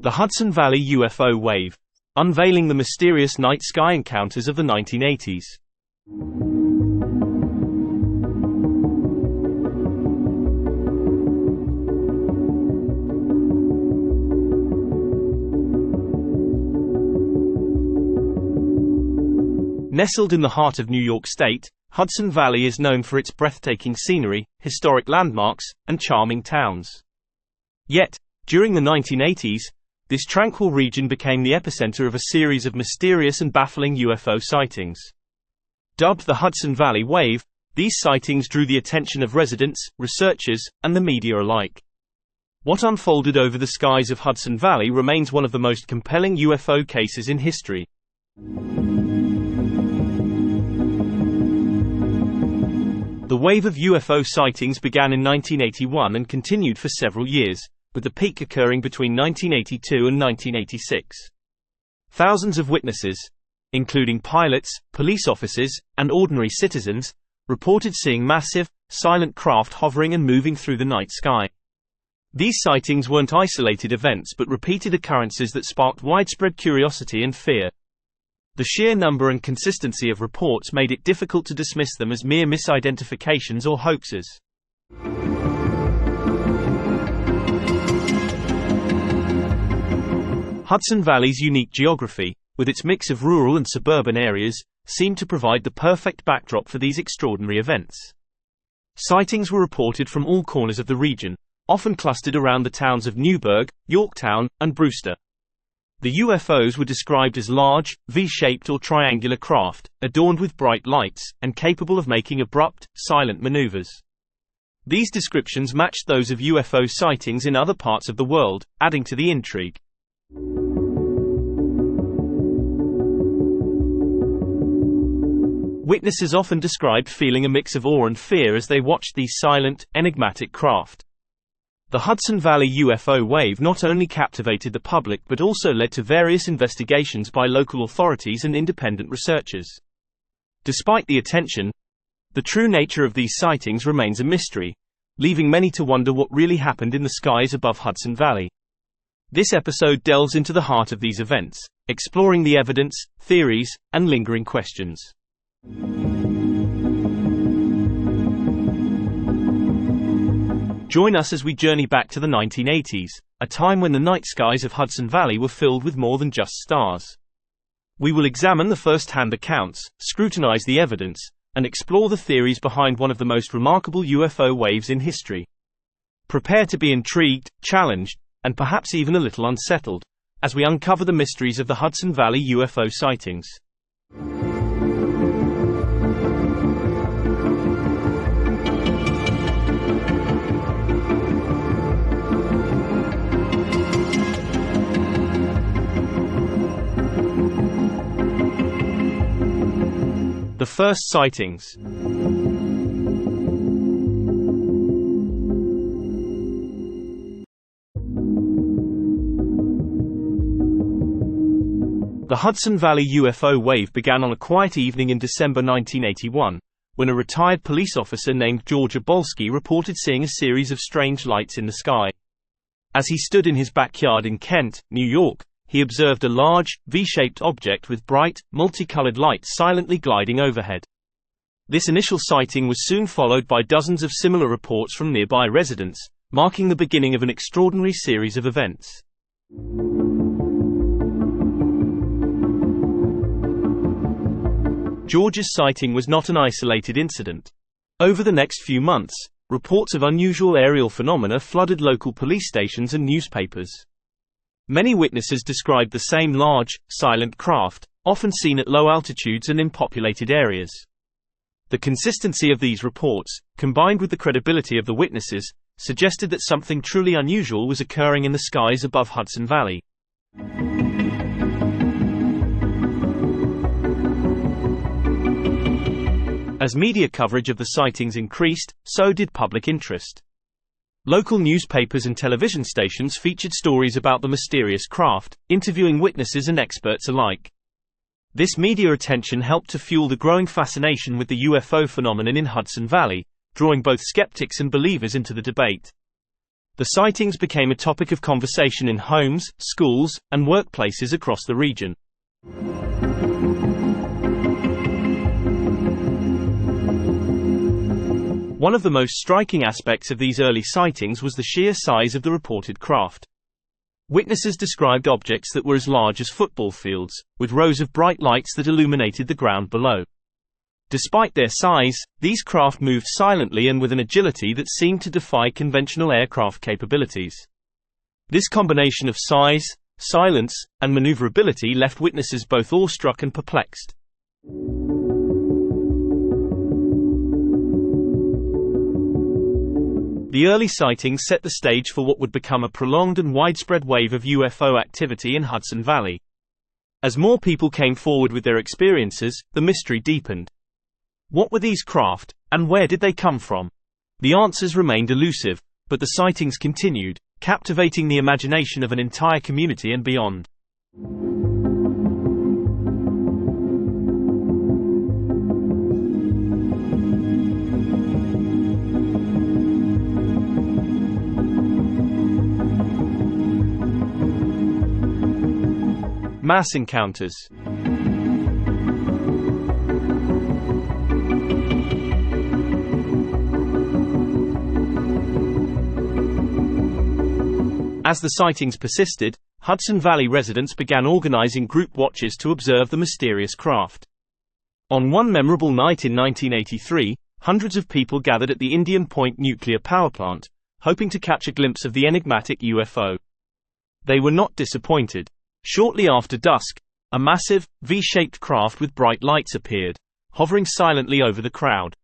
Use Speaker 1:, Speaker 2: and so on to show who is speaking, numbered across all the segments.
Speaker 1: The Hudson Valley UFO wave. Unveiling the mysterious night sky encounters of the 1980s. Nestled in the heart of New York State, Hudson Valley is known for its breathtaking scenery, historic landmarks, and charming towns. Yet, during the 1980s, this tranquil region became the epicenter of a series of mysterious and baffling UFO sightings. Dubbed the Hudson Valley Wave, these sightings drew the attention of residents, researchers, and the media alike. What unfolded over the skies of Hudson Valley remains one of the most compelling UFO cases in history. The wave of UFO sightings began in 1981 and continued for several years, with the peak occurring between 1982 and 1986. Thousands of witnesses, including pilots, police officers, and ordinary citizens, reported seeing massive, silent craft hovering and moving through the night sky. These sightings weren't isolated events but repeated occurrences that sparked widespread curiosity and fear. The sheer number and consistency of reports made it difficult to dismiss them as mere misidentifications or hoaxes. Hudson Valley's unique geography, with its mix of rural and suburban areas, seemed to provide the perfect backdrop for these extraordinary events. Sightings were reported from all corners of the region, often clustered around the towns of Newburgh, Yorktown, and Brewster. The UFOs were described as large, V-shaped or triangular craft, adorned with bright lights, and capable of making abrupt, silent maneuvers. These descriptions matched those of UFO sightings in other parts of the world, adding to the intrigue. Witnesses often described feeling a mix of awe and fear as they watched these silent, enigmatic craft. The Hudson Valley UFO wave not only captivated the public but also led to various investigations by local authorities and independent researchers. Despite the attention, the true nature of these sightings remains a mystery, leaving many to wonder what really happened in the skies above Hudson Valley. This episode delves into the heart of these events, exploring the evidence, theories, and lingering questions. Join us as we journey back to the 1980s, a time when the night skies of Hudson Valley were filled with more than just stars. We will examine the first-hand accounts, scrutinize the evidence, and explore the theories behind one of the most remarkable UFO waves in history. Prepare to be intrigued, challenged, and perhaps even a little unsettled, as we uncover the mysteries of the Hudson Valley UFO sightings. The first sightings. The Hudson Valley UFO wave began on a quiet evening in December 1981, when a retired police officer named George Obolsky reported seeing a series of strange lights in the sky. As he stood in his backyard in Kent, New York, he observed a large, V-shaped object with bright, multicolored lights silently gliding overhead. This initial sighting was soon followed by dozens of similar reports from nearby residents, marking the beginning of an extraordinary series of events. George's sighting was not an isolated incident. Over the next few months, reports of unusual aerial phenomena flooded local police stations and newspapers. Many witnesses described the same large, silent craft, often seen at low altitudes and in populated areas. The consistency of these reports, combined with the credibility of the witnesses, suggested that something truly unusual was occurring in the skies above Hudson Valley. As media coverage of the sightings increased, so did public interest. Local newspapers and television stations featured stories about the mysterious craft, interviewing witnesses and experts alike. This media attention helped to fuel the growing fascination with the UFO phenomenon in Hudson Valley, drawing both skeptics and believers into the debate. The sightings became a topic of conversation in homes, schools, and workplaces across the region. One of the most striking aspects of these early sightings was the sheer size of the reported craft. Witnesses described objects that were as large as football fields, with rows of bright lights that illuminated the ground below. Despite their size, these craft moved silently and with an agility that seemed to defy conventional aircraft capabilities. This combination of size, silence, and maneuverability left witnesses both awestruck and perplexed. The early sightings set the stage for what would become a prolonged and widespread wave of UFO activity in Hudson Valley. As more people came forward with their experiences, the mystery deepened. What were these craft, and where did they come from? The answers remained elusive, but the sightings continued, captivating the imagination of an entire community and beyond. Mass encounters. As the sightings persisted, Hudson Valley residents began organizing group watches to observe the mysterious craft. On one memorable night in 1983, hundreds of people gathered at the Indian Point nuclear power plant, hoping to catch a glimpse of the enigmatic UFO. They were not disappointed. Shortly after dusk, a massive, V-shaped craft with bright lights appeared, hovering silently over the crowd.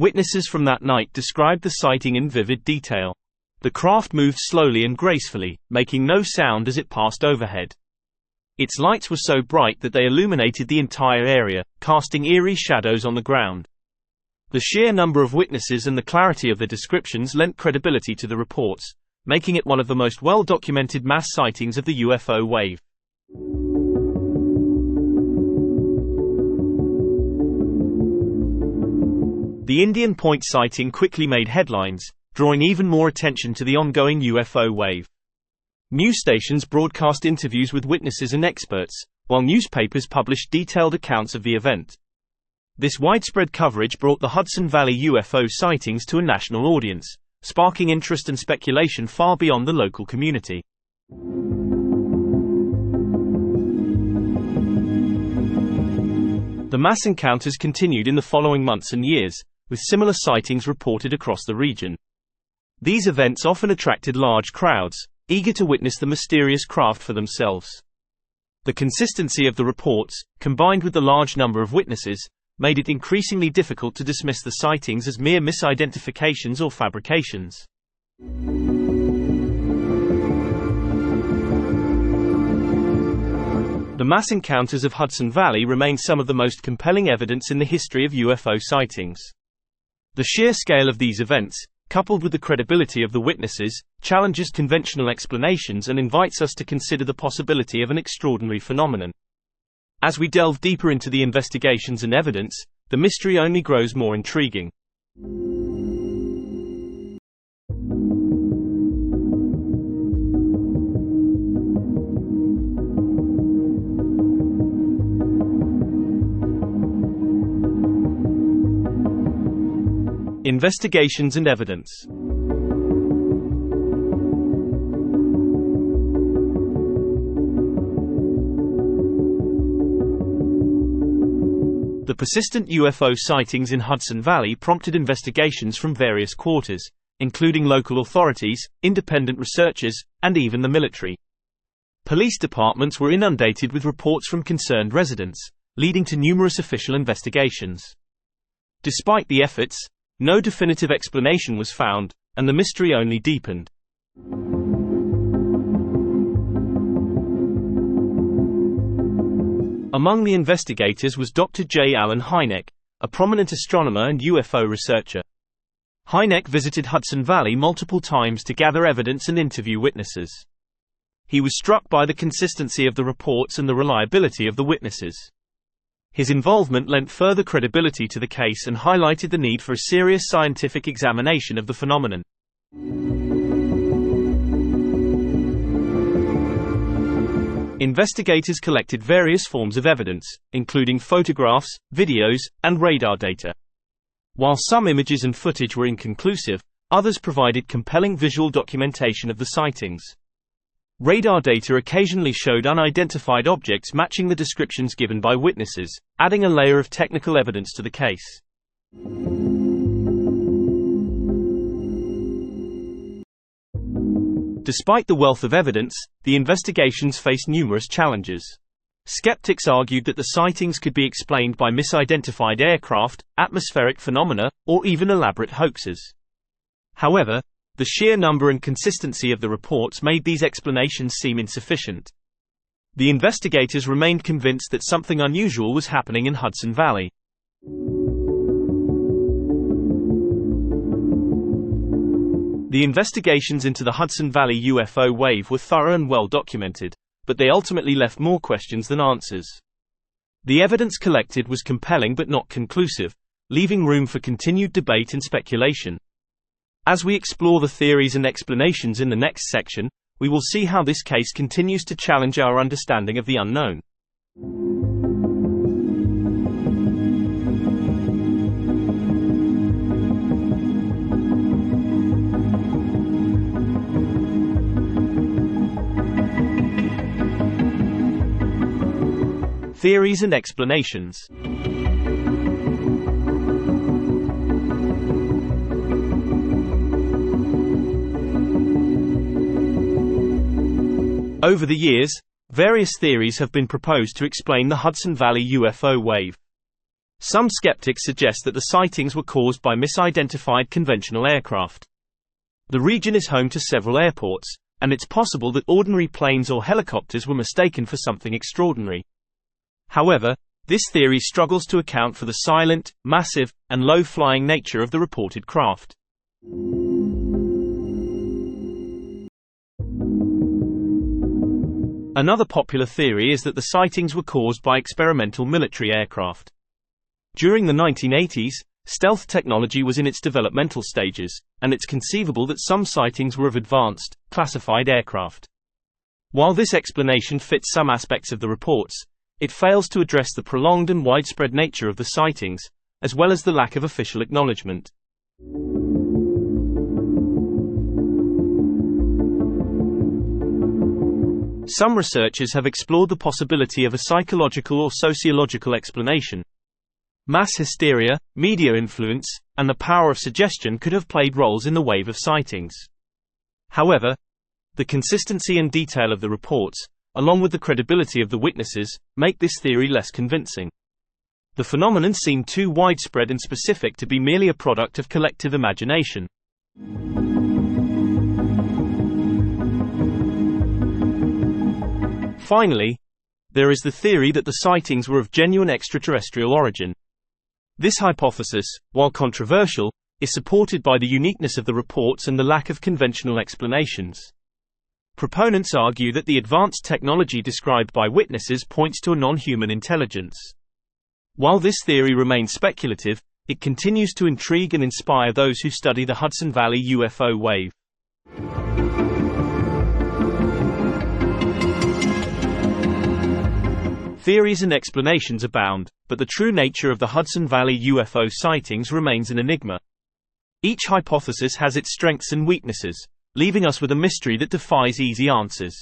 Speaker 1: Witnesses from that night described the sighting in vivid detail. The craft moved slowly and gracefully, making no sound as it passed overhead. Its lights were so bright that they illuminated the entire area, casting eerie shadows on the ground. The sheer number of witnesses and the clarity of their descriptions lent credibility to the reports, making it one of the most well-documented mass sightings of the UFO wave. The Indian Point sighting quickly made headlines, drawing even more attention to the ongoing UFO wave. News stations broadcast interviews with witnesses and experts, while newspapers published detailed accounts of the event. This widespread coverage brought the Hudson Valley UFO sightings to a national audience, sparking interest and speculation far beyond the local community. The mass encounters continued in the following months and years, with similar sightings reported across the region. These events often attracted large crowds, eager to witness the mysterious craft for themselves. The consistency of the reports, combined with the large number of witnesses, made it increasingly difficult to dismiss the sightings as mere misidentifications or fabrications. The mass encounters of Hudson Valley remain some of the most compelling evidence in the history of UFO sightings. The sheer scale of these events, coupled with the credibility of the witnesses, challenges conventional explanations and invites us to consider the possibility of an extraordinary phenomenon. As we delve deeper into the investigations and evidence, the mystery only grows more intriguing. Investigations and evidence. The persistent UFO sightings in Hudson Valley prompted investigations from various quarters, including local authorities, independent researchers, and even the military. Police departments were inundated with reports from concerned residents, leading to numerous official investigations. Despite the efforts, no definitive explanation was found, and the mystery only deepened. Among the investigators was Dr. J. Allen Hynek, a prominent astronomer and UFO researcher. Hynek visited Hudson Valley multiple times to gather evidence and interview witnesses. He was struck by the consistency of the reports and the reliability of the witnesses. His involvement lent further credibility to the case and highlighted the need for a serious scientific examination of the phenomenon. Investigators collected various forms of evidence, including photographs, videos, and radar data. While some images and footage were inconclusive, others provided compelling visual documentation of the sightings. Radar data occasionally showed unidentified objects matching the descriptions given by witnesses, adding a layer of technical evidence to the case. Despite the wealth of evidence, the investigations faced numerous challenges. Skeptics argued that the sightings could be explained by misidentified aircraft, atmospheric phenomena, or even elaborate hoaxes. However, the sheer number and consistency of the reports made these explanations seem insufficient. The investigators remained convinced that something unusual was happening in Hudson Valley. The investigations into the Hudson Valley UFO wave were thorough and well documented, but they ultimately left more questions than answers. The evidence collected was compelling but not conclusive, leaving room for continued debate and speculation. As we explore the theories and explanations in the next section, we will see how this case continues to challenge our understanding of the unknown. Theories and explanations. Over the years, various theories have been proposed to explain the Hudson Valley UFO wave. Some skeptics suggest that the sightings were caused by misidentified conventional aircraft. The region is home to several airports, and it's possible that ordinary planes or helicopters were mistaken for something extraordinary. However, this theory struggles to account for the silent, massive, and low-flying nature of the reported craft. Another popular theory is that the sightings were caused by experimental military aircraft. During the 1980s, stealth technology was in its developmental stages, and it's conceivable that some sightings were of advanced, classified aircraft. While this explanation fits some aspects of the reports, it fails to address the prolonged and widespread nature of the sightings, as well as the lack of official acknowledgement. Some researchers have explored the possibility of a psychological or sociological explanation. Mass hysteria, media influence, and the power of suggestion could have played roles in the wave of sightings. However, the consistency and detail of the reports, along with the credibility of the witnesses, make this theory less convincing. The phenomenon seemed too widespread and specific to be merely a product of collective imagination. Finally, there is the theory that the sightings were of genuine extraterrestrial origin. This hypothesis, while controversial, is supported by the uniqueness of the reports and the lack of conventional explanations. Proponents argue that the advanced technology described by witnesses points to a non-human intelligence. While this theory remains speculative, it continues to intrigue and inspire those who study the Hudson Valley UFO wave. Theories and explanations abound, but the true nature of the Hudson Valley UFO sightings remains an enigma. Each hypothesis has its strengths and weaknesses, leaving us with a mystery that defies easy answers.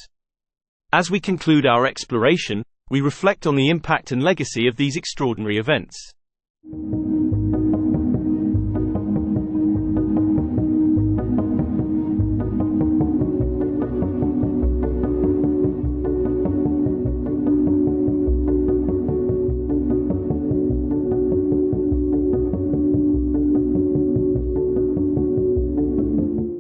Speaker 1: As we conclude our exploration, we reflect on the impact and legacy of these extraordinary events.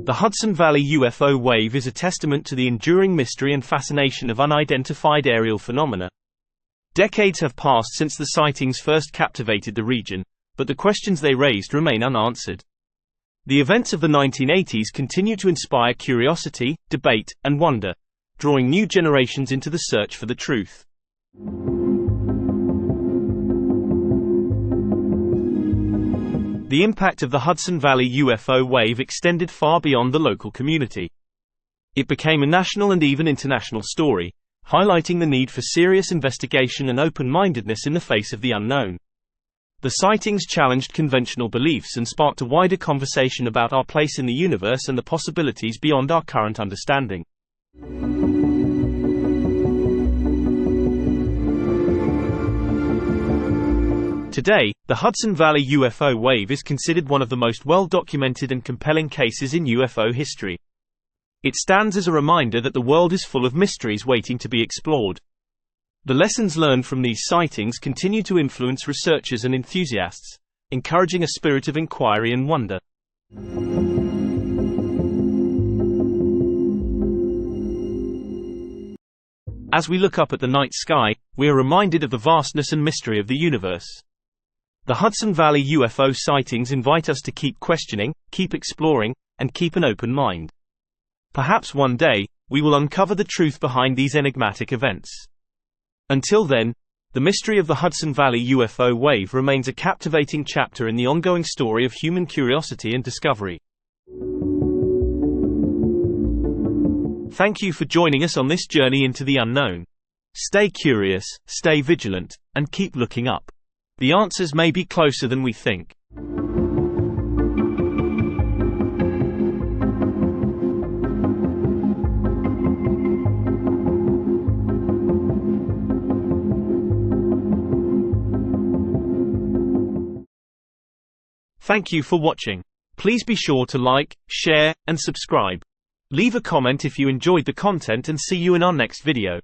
Speaker 1: The Hudson Valley UFO wave is a testament to the enduring mystery and fascination of unidentified aerial phenomena. Decades have passed since the sightings first captivated the region, but the questions they raised remain unanswered. The events of the 1980s continue to inspire curiosity, debate, and wonder, drawing new generations into the search for the truth. The impact of the Hudson Valley UFO wave extended far beyond the local community. It became a national and even international story, highlighting the need for serious investigation and open-mindedness in the face of the unknown. The sightings challenged conventional beliefs and sparked a wider conversation about our place in the universe and the possibilities beyond our current understanding. Today, the Hudson Valley UFO wave is considered one of the most well-documented and compelling cases in UFO history. It stands as a reminder that the world is full of mysteries waiting to be explored. The lessons learned from these sightings continue to influence researchers and enthusiasts, encouraging a spirit of inquiry and wonder. As we look up at the night sky, we are reminded of the vastness and mystery of the universe. The Hudson Valley UFO sightings invite us to keep questioning, keep exploring, and keep an open mind. Perhaps one day, we will uncover the truth behind these enigmatic events. Until then, the mystery of the Hudson Valley UFO wave remains a captivating chapter in the ongoing story of human curiosity and discovery. Thank you for joining us on this journey into the unknown. Stay curious, stay vigilant, and keep looking up. The answers may be closer than we think. Thank you for watching. Please be sure to like, share, and subscribe. Leave a comment if you enjoyed the content and see you in our next video.